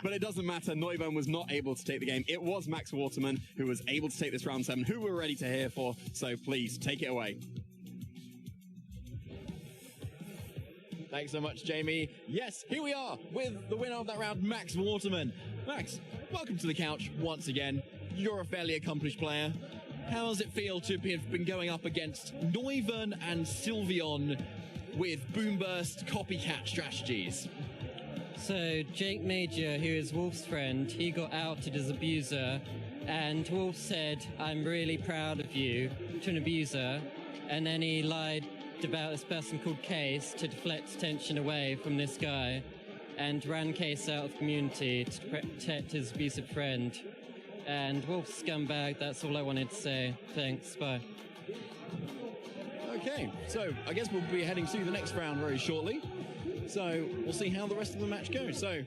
But it doesn't matter, Neuburn was not able to take the game. It was Max Waterman who was able to take this round 7, who we're ready to hear for, so please, take it away. Thanks so much, Jamie. Yes, here we are with the winner of that round, Max Waterman. Max, welcome to the couch once again. You're a fairly accomplished player. How does it feel to have been going up against Neuburn and Sylveon with boom-burst copycat strategies? So Jake Major, who is Wolfe's friend, he got outed as abuser, and Wolfe said, "I'm really proud of you," to an abuser, and then he lied about this person called Case to deflect attention away from this guy, and ran Case out of the community to protect his abusive friend. And Wolfe's scumbag, that's all I wanted to say. Thanks, bye. Okay, so I guess we'll be heading to the next round very shortly. So we'll see how the rest of the match goes. So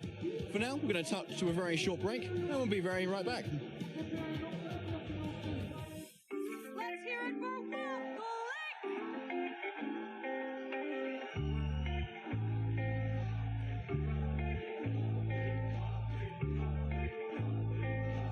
for now, we're going to touch to a very short break, and we'll be right back. Let's hear it for Wolfe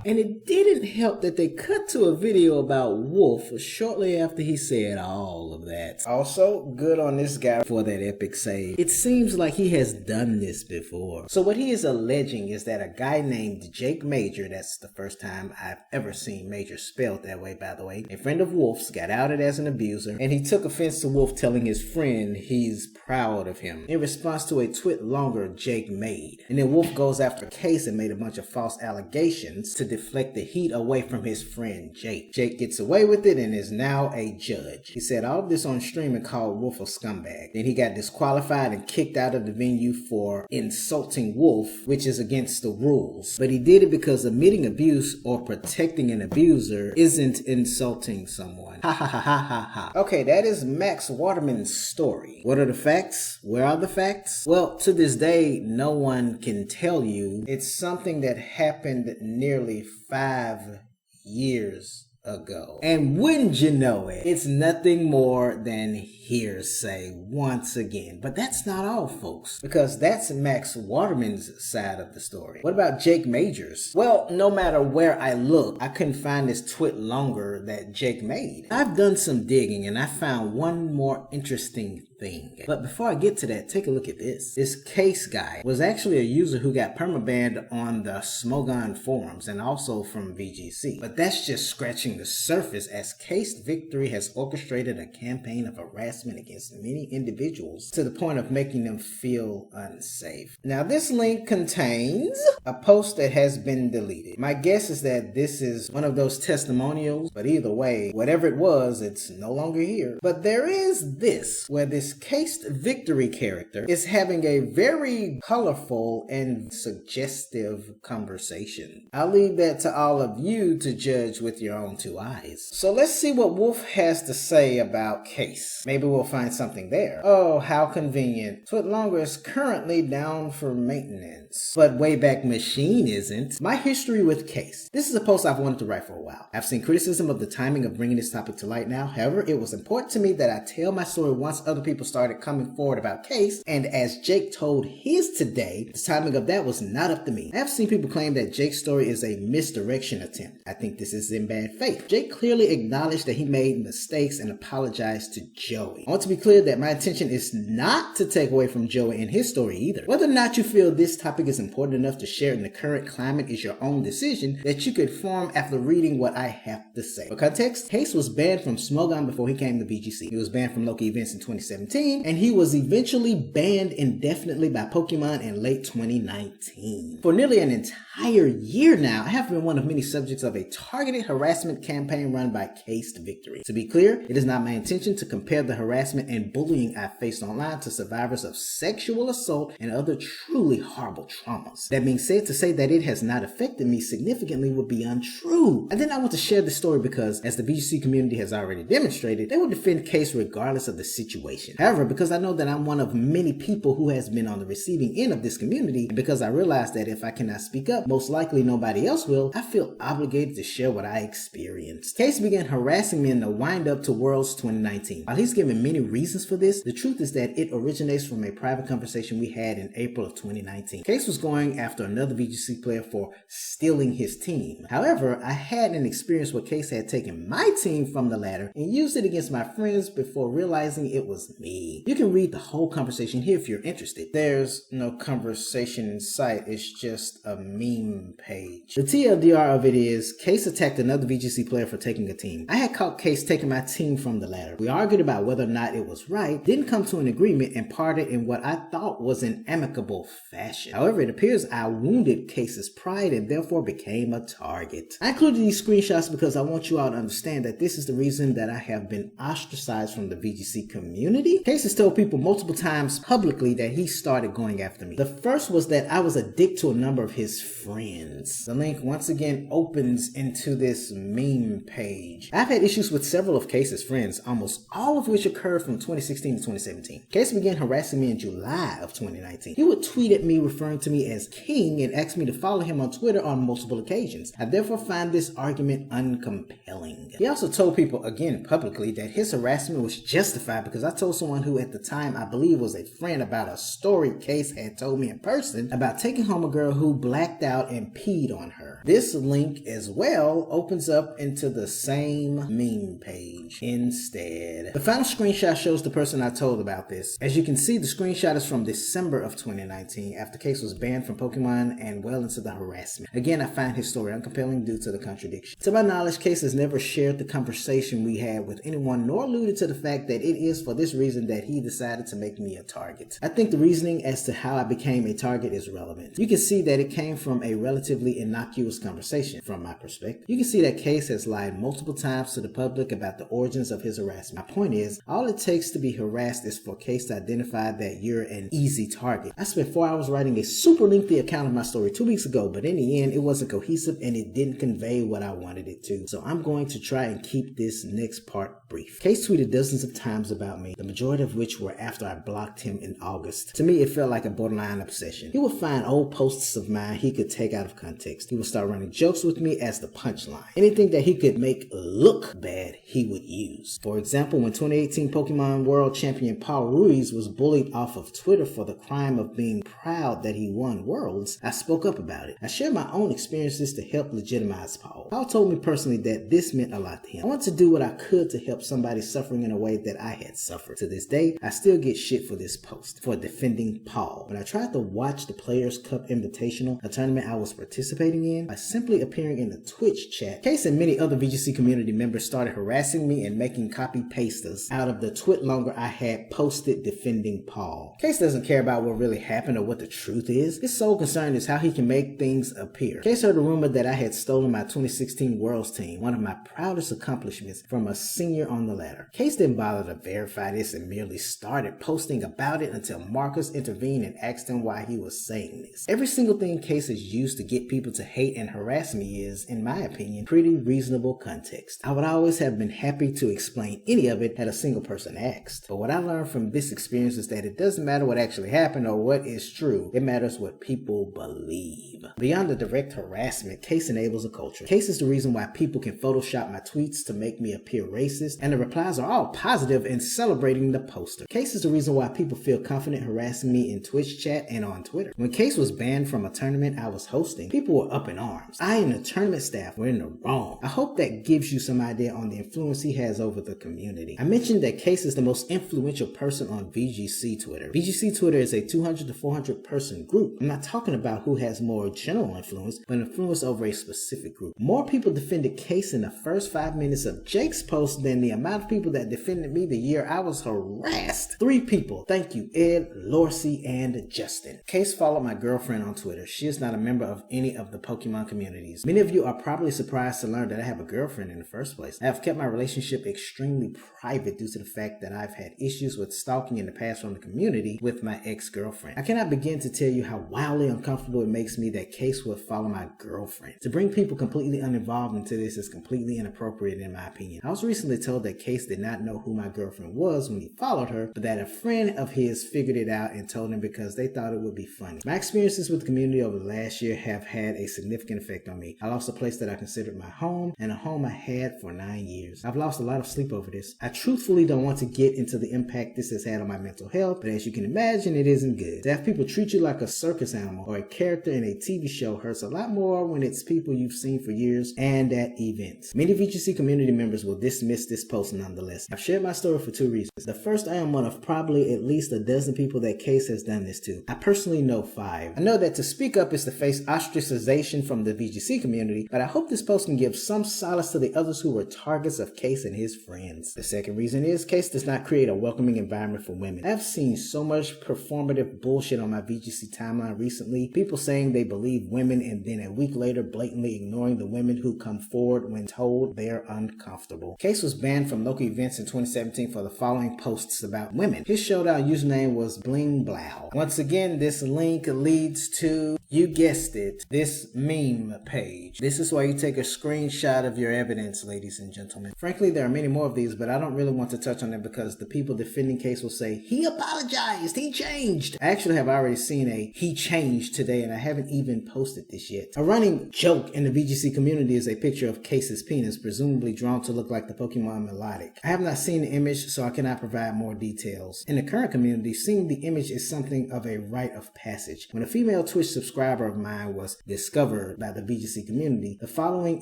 And it didn't help that they cut to a video about Wolfe shortly after he said all of that. Also, good on this guy for that epic save. It seems like he has done this before. So what he is alleging is that a guy named Jake Major, that's the first time I've ever seen Major spelled that way, by the way, a friend of Wolfe's, got outed as an abuser, and he took offense to Wolfe telling his friend he's proud of him in response to a Twitlonger Jake made. And then Wolfe goes after Case and made a bunch of false allegations to deflect the heat away from his friend Jake. Jake gets away with it and is now a judge. He said all of this on stream and called Wolfe a scumbag. Then he got disqualified and kicked out of the venue for insulting Wolfe, which is against the rules. But he did it because admitting abuse or protecting an abuser isn't insulting someone. Ha ha ha ha ha ha. Okay, that is Max Waterman's story. What are the facts? Where are the facts? Well, to this day, no one can tell you. It's something that happened nearly 5 years ago. And wouldn't you know it, it's nothing more than hearsay once again. But that's not all, folks, because that's Max Waterman's side of the story. What about Jake Major's? Well, no matter where I look, I couldn't find this Twitlonger that Jake made. I've done some digging and I found one more interesting thing. But before I get to that, take a look at this. This Case guy was actually a user who got permabanned on the Smogon forums and also from VGC. But that's just scratching the surface, as Case Victory has orchestrated a campaign of harassment against many individuals to the point of making them feel unsafe. Now this link contains a post that has been deleted. My guess is that this is one of those testimonials, but either way, whatever it was, it's no longer here. But there is this, where this Case Victory character is having a very colorful and suggestive conversation. I'll leave that to all of you to judge with your own 2 eyes. So let's see what Wolfe has to say about Case. Maybe we'll find something there. Oh, how convenient. Twitlonger is currently down for maintenance, but Wayback Machine isn't. My history with Case. This is a post I've wanted to write for a while. I've seen criticism of the timing of bringing this topic to light now. However, it was important to me that I tell my story once other people started coming forward about Case, and as Jake told his today, the timing of that was not up to me. I have seen people claim that Jake's story is a misdirection attempt. I think this is in bad faith. Jake clearly acknowledged that he made mistakes and apologized to Joey. I want to be clear that my intention is not to take away from Joey and his story either. Whether or not you feel this topic is important enough to share in the current climate is your own decision that you could form after reading what I have to say. For context, Case was banned from Smogon before he came to VGC. He was banned from local events in 2017, and he was eventually banned indefinitely by Pokemon in late 2019. For nearly an entire year now, I have been one of many subjects of a targeted harassment campaign run by Case Victory. To be clear, it is not my intention to compare the harassment and bullying I faced online to survivors of sexual assault and other truly horrible traumas. That being said, to say that it has not affected me significantly would be untrue. I did not want to share this story because, as the VGC community has already demonstrated, they will defend Case regardless of the situation. conversation. However, because I know that I'm one of many people who has been on the receiving end of this community, and because I realize that if I cannot speak up, most likely nobody else will, I feel obligated to share what I experienced. Case began harassing me in the wind up to Worlds 2019. While he's given many reasons for this, the truth is that it originates from a private conversation we had in April of 2019. Case was going after another VGC player for stealing his team. However, I had an experience where Case had taken my team from the ladder and used it against my friends before realizing it was me. You can read the whole conversation here if you're interested. There's no conversation in sight, it's just a meme page. The TLDR of it is, Case attacked another VGC player for taking a team. I had caught Case taking my team from the ladder. We argued about whether or not it was right, didn't come to an agreement, and parted in what I thought was an amicable fashion. However, it appears I wounded Case's pride and therefore became a target. I included these screenshots because I want you all to understand that this is the reason that I have been ostracized from the VGC community. Case has told people multiple times publicly that he started going after me. The first was that I was a dick to a number of his friends. The link once again opens into this meme page. I've had issues with several of Case's friends, almost all of which occurred from 2016 to 2017. Case began harassing me in July of 2019. He would tweet at me referring to me as king and ask me to follow him on Twitter on multiple occasions. I therefore find this argument uncompelling. He also told people again publicly that his harassment was justified because I told someone who at the time I believe was a friend about a story Case had told me in person about taking home a girl who blacked out and peed on her. This link as well opens up into the same meme page instead. The final screenshot shows the person I told about this. As you can see, the screenshot is from December of 2019 after Case was banned from Pokemon and well into the harassment. Again, I find his story uncompelling due to the contradiction. To my knowledge, Case has never shared the conversation we had with anyone nor alluded to the fact that it is for this reason that he decided to make me a target. I think the reasoning as to how I became a target is relevant. You can see that it came from a relatively innocuous conversation from my perspective. You can see that Case has lied multiple times to the public about the origins of his harassment. My point is, all it takes to be harassed is for Case to identify that you're an easy target. I spent 4 hours writing a super lengthy account of my story 2 weeks ago, but in the end, it wasn't cohesive and it didn't convey what I wanted it to. So I'm going to try and keep this next part brief. Case tweeted dozens of times about me, the majority of which were after I blocked him in August. To me, it felt like a borderline obsession. He would find old posts of mine he could take out of context. He would start running jokes with me as the punchline. Anything that he could make look bad, he would use. For example, when 2018 Pokemon World Champion Paul Ruiz was bullied off of Twitter for the crime of being proud that he won Worlds, I spoke up about it. I shared my own experiences to help legitimize Paul. Paul told me personally that this meant a lot to him. I wanted to do what I could to help somebody suffering in a way that I had suffered. To this day, I still get shit for this post, for defending Paul. When I tried to watch the Players Cup Invitational, a tournament I was participating in, by simply appearing in the Twitch chat, Case and many other VGC community members started harassing me and making copy-pasters out of the Twitlonger I had posted defending Paul. Case doesn't care about what really happened or what the truth is. His sole concern is how he can make things appear. Case heard a rumor that I had stolen my 2016 Worlds team, one of my proudest accomplishments, from a senior on the ladder. Case didn't bother to verify this and merely started posting about it until Marcus intervened and asked him why he was saying this. Every single thing Case has used to get people to hate and harass me is, in my opinion, pretty reasonable context. I would always have been happy to explain any of it had a single person asked. But what I learned from this experience is that it doesn't matter what actually happened or what is true. It matters what people believe. Beyond the direct harassment, Case enables a culture. Case is the reason why people can Photoshop my tweets to make me appear racist, and the replies are all positive and celebrating the poster. Case is the reason why people feel confident harassing me in Twitch chat and on Twitter. When Case was banned from a tournament I was hosting, people were up in arms. I and the tournament staff were in the wrong. I hope that gives you some idea on the influence he has over the community. I mentioned that Case is the most influential person on VGC Twitter. VGC Twitter is a 200 to 400 person group. I'm not talking about who has more general influence, but influence over a specific group. More people defended Case in the first 5 minutes of Jake's post than the amount of people that defended me the year I was harassed. 3 people. Thank you, Ed, Lorcy, and Justin. Case followed my girlfriend on Twitter. She is not a member of any of the Pokemon communities. Many of you are probably surprised to learn that I have a girlfriend in the first place. I have kept my relationship extremely private due to the fact that I've had issues with stalking in the past from the community with my ex-girlfriend. I cannot begin to tell you how wildly uncomfortable it makes me that that Case would follow my girlfriend. To bring people completely uninvolved into this is completely inappropriate in my opinion. I was recently told that Case did not know who my girlfriend was when he followed her, but that a friend of his figured it out and told him because they thought it would be funny. My experiences with the community over the last year have had a significant effect on me. I lost a place that I considered my home and a home I had for 9 years. I've lost a lot of sleep over this. I truthfully don't want to get into the impact this has had on my mental health, but as you can imagine, it isn't good. To have people treat you like a circus animal or a character in a TV show hurts a lot more when it's people you've seen for years and at events. Many VGC community members will dismiss this post nonetheless. I've shared my story for 2 reasons. The first, I am one of probably at least a dozen people that Case has done this to. I personally know 5. I know that to speak up is to face ostracization from the VGC community, but I hope this post can give some solace to the others who were targets of Case and his friends. The second reason is Case does not create a welcoming environment for women. I've seen so much performative bullshit on my VGC timeline recently. People saying they believe women and then a week later blatantly ignoring the women who come forward when told they're uncomfortable. Case was banned from local events in 2017 for the following posts about women. His showdown username was Bling Blow. Once again, this link leads to, you guessed it, this meme page. This is why you take a screenshot of your evidence, ladies and gentlemen. Frankly, there are many more of these, but I don't really want to touch on them because the people defending Case will say, he apologized, he changed. I actually have already seen a he changed today, and I haven't even posted this yet. A running joke in the VGC community is a picture of Case's penis, presumably drawn to look like the Pokemon Melodic. I have not seen the image, so I cannot provide more details. In the current community, seeing the image is something of a rite of passage. When a female Twitch subscriber of mine was discovered by the VGC community, the following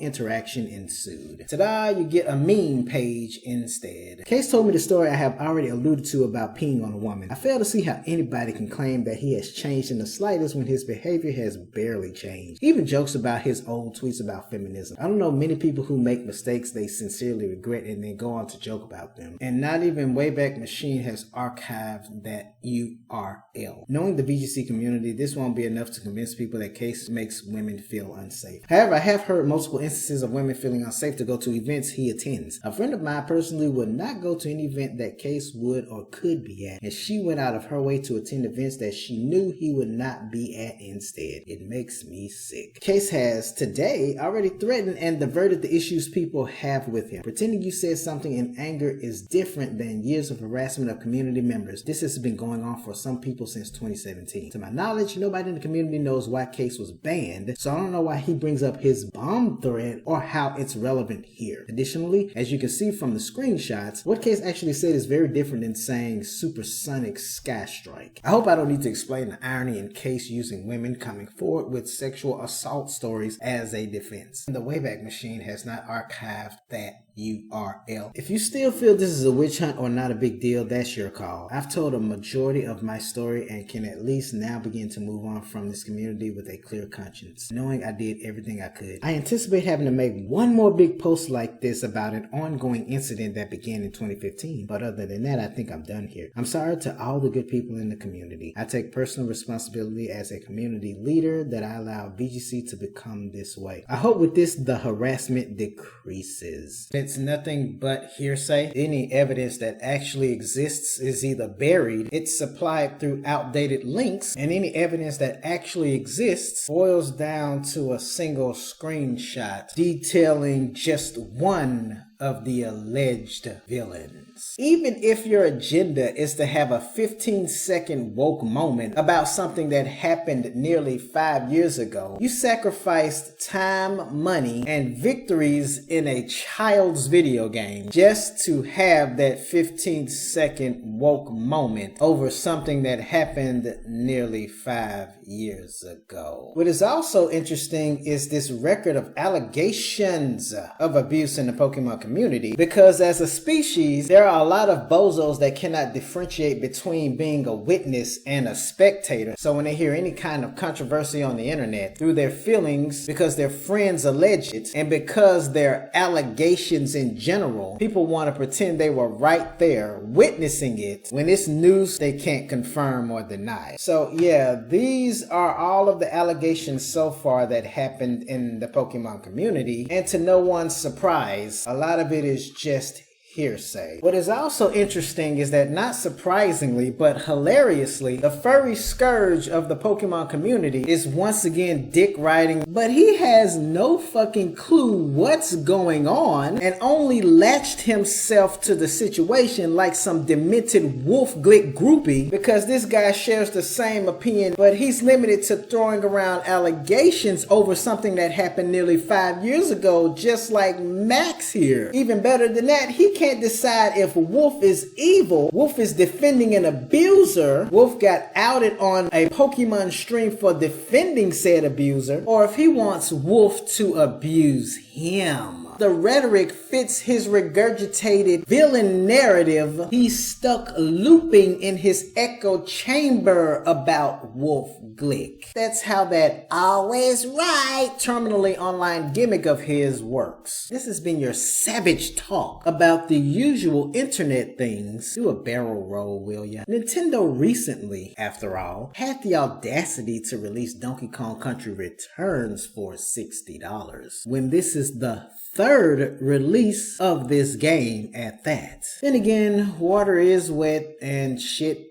interaction ensued. Ta-da, you get a meme page instead. Case told me the story I have already alluded to about peeing on a woman. I fail to see how anybody can claim that he has changed in the slightest when his behavior has barely changed. He even jokes about his old tweets about feminism. I don't know many people who make mistakes they sincerely regret and then go on to joke about them. And not even Wayback Machine has archived that URL. Knowing the VGC community, this won't be enough to convince people that Case makes women feel unsafe. However, I have heard multiple instances of women feeling unsafe to go to events he attends. A friend of mine personally would not go to any event that Case would or could be at, and she went out of her way to attend events that she knew he would not be at instead. It makes me sick. Case has today already threatened and diverted the issues people have with him. Pretending you said something in anger is different than years of harassment of community members. This has been going on for some people since 2017. To my knowledge, nobody in the community knows why Case was banned, so I don't know why he brings up his bomb threat or how it's relevant here. Additionally, as you can see from the screenshots, what Case actually said is very different than saying supersonic sky strike. I hope I don't need to explain the irony in Case using women coming forward with sexual assault stories as a defense. The Wayback Machine has not archived that URL. If you still feel this is a witch hunt or not a big deal, that's your call. I've told a majority of my story and can at least now begin to move on from this community with a clear conscience, knowing I did everything I could. I anticipate having to make one more big post like this about an ongoing incident that began in 2015, but other than that, I think I'm done here. I'm sorry to all the good people in the community. I take personal responsibility as a community leader that I allowed VGC to become this way. I hope with this, the harassment decreases. It's nothing but hearsay. Any evidence that actually exists is either buried, it's supplied through outdated links, and any evidence that actually exists boils down to a single screenshot detailing just one of the alleged villains. Even if your agenda is to have a 15-second woke moment about something that happened nearly 5 years ago, you sacrificed time, money, and victories in a child's video game just to have that 15-second woke moment over something that happened nearly 5 years ago. What is also interesting is this record of allegations of abuse in the Pokemon community, because as a species, there are a lot of bozos that cannot differentiate between being a witness and a spectator. So when they hear any kind of controversy on the internet, through their feelings, because their friends allege it, and because they're allegations in general, people want to pretend they were right there witnessing it when it's news they can't confirm or deny. So yeah, these are all of the allegations so far that happened in the Pokemon community, and to no one's surprise, a lot of it is just hearsay. What is also interesting is that, not surprisingly but hilariously, the furry scourge of the Pokemon community is once again dick riding, but he has no fucking clue what's going on and only latched himself to the situation like some demented Wolfe Glick groupie because this guy shares the same opinion, but he's limited to throwing around allegations over something that happened nearly 5 years ago, just like Max here. Even better than that, he can't decide if Wolfe is evil, Wolfe is defending an abuser, Wolfe got outed on a Pokemon stream for defending said abuser, or if he wants Wolfe to abuse him. The rhetoric fits his regurgitated villain narrative he's stuck looping in his echo chamber about Wolfe Glick. That's how that always right terminally online gimmick of his works. This has been your savage talk about the usual internet things. Do a barrel roll, will ya? Nintendo recently, after all, had the audacity to release Donkey Kong Country Returns for $60, when this is the third release of this game at that. Then again, water is wet and shit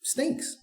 stinks.